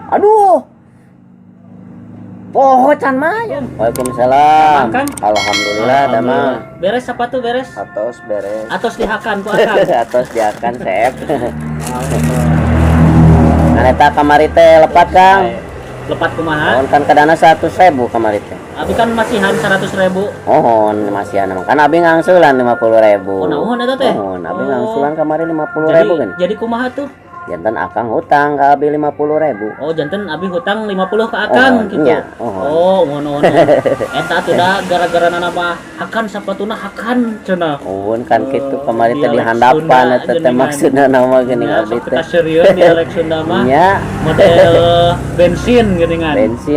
Aduh. Poho can mayar. Waalaikumsalam. Kang? Alhamdulillah damang. Beres apa tuh beres? Atos beres. Atos dihakan ku akan. Atos diakan sep. Aneta kamari teh lepat Kang. Lepat kumaha? Mohon kan kadana 100.000 kamari teh. Abi kan masihan 100.000. Mohon masih anu. Kan abi ngangsulan 50.000. Oh naon eta teh? Mohon abi Oh. ngangsulan kamari 50.000 kan. Jadi kumaha tuh? Jantan akang hutang ka abi 50.000. Oh janten abi hutang 50 ke akang gitu. Iya. Oh ngono. Eta tuh dah gara-gara nama hakan sapatuna hakan cenah. Uhun kan kitu kamari teh Dialek dihandapan Sunda eta teh geuningan. maksudna nama geuning Ya, abdi sok teh. kita serius dialek Sunda mah. Nya, Model bensin geuningan.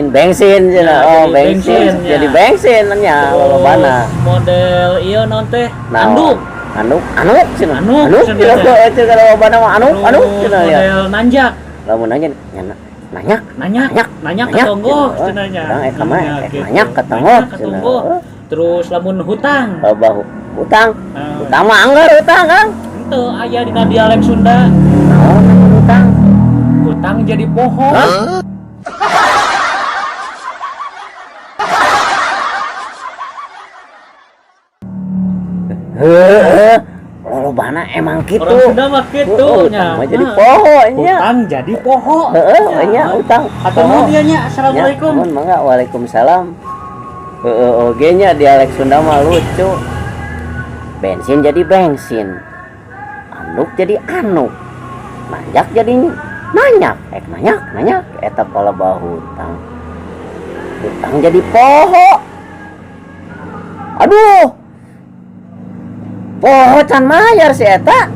bensin cenah. Ya, Oh, jadi bensin. bensin, ya. Jadi bensin nya lolobana. Model ieu naon teh? Anduk. Anu cenah. Anu cenah teh. Cenah lolobana mah anu cenah ya. Model nanjak. Lamun nanya nanyak Nanya ke tonggo cenah nya. Orang eka mah Gitu. nanyak ke tonggo Nanya ke cenah. tonggo. Terus lamun hutang. Loba hutang. Nah, Hutang mah anggar hutang, Kang. Henteu aya dina dialek Sunda. Naon hutang? Hutang jadi poho. Heeh. Lolobana emang kitu. Orang Sunda mah kitu nya. Hutang mah jadi poho nya. Hutang jadi poho. Heeh, nya hutang. Atau mau dia nya. Assalamualaikum. Ya, mangga waalaikumsalam. Heeh, oge nya dialek Sunda mah lucu. Bensin jadi bensin. Anduk jadi anuk. Nanjak jadi nanyak. Nanyak eta kalabaw hutang. Hutang jadi poho. Aduh. Poho can mayar si eta.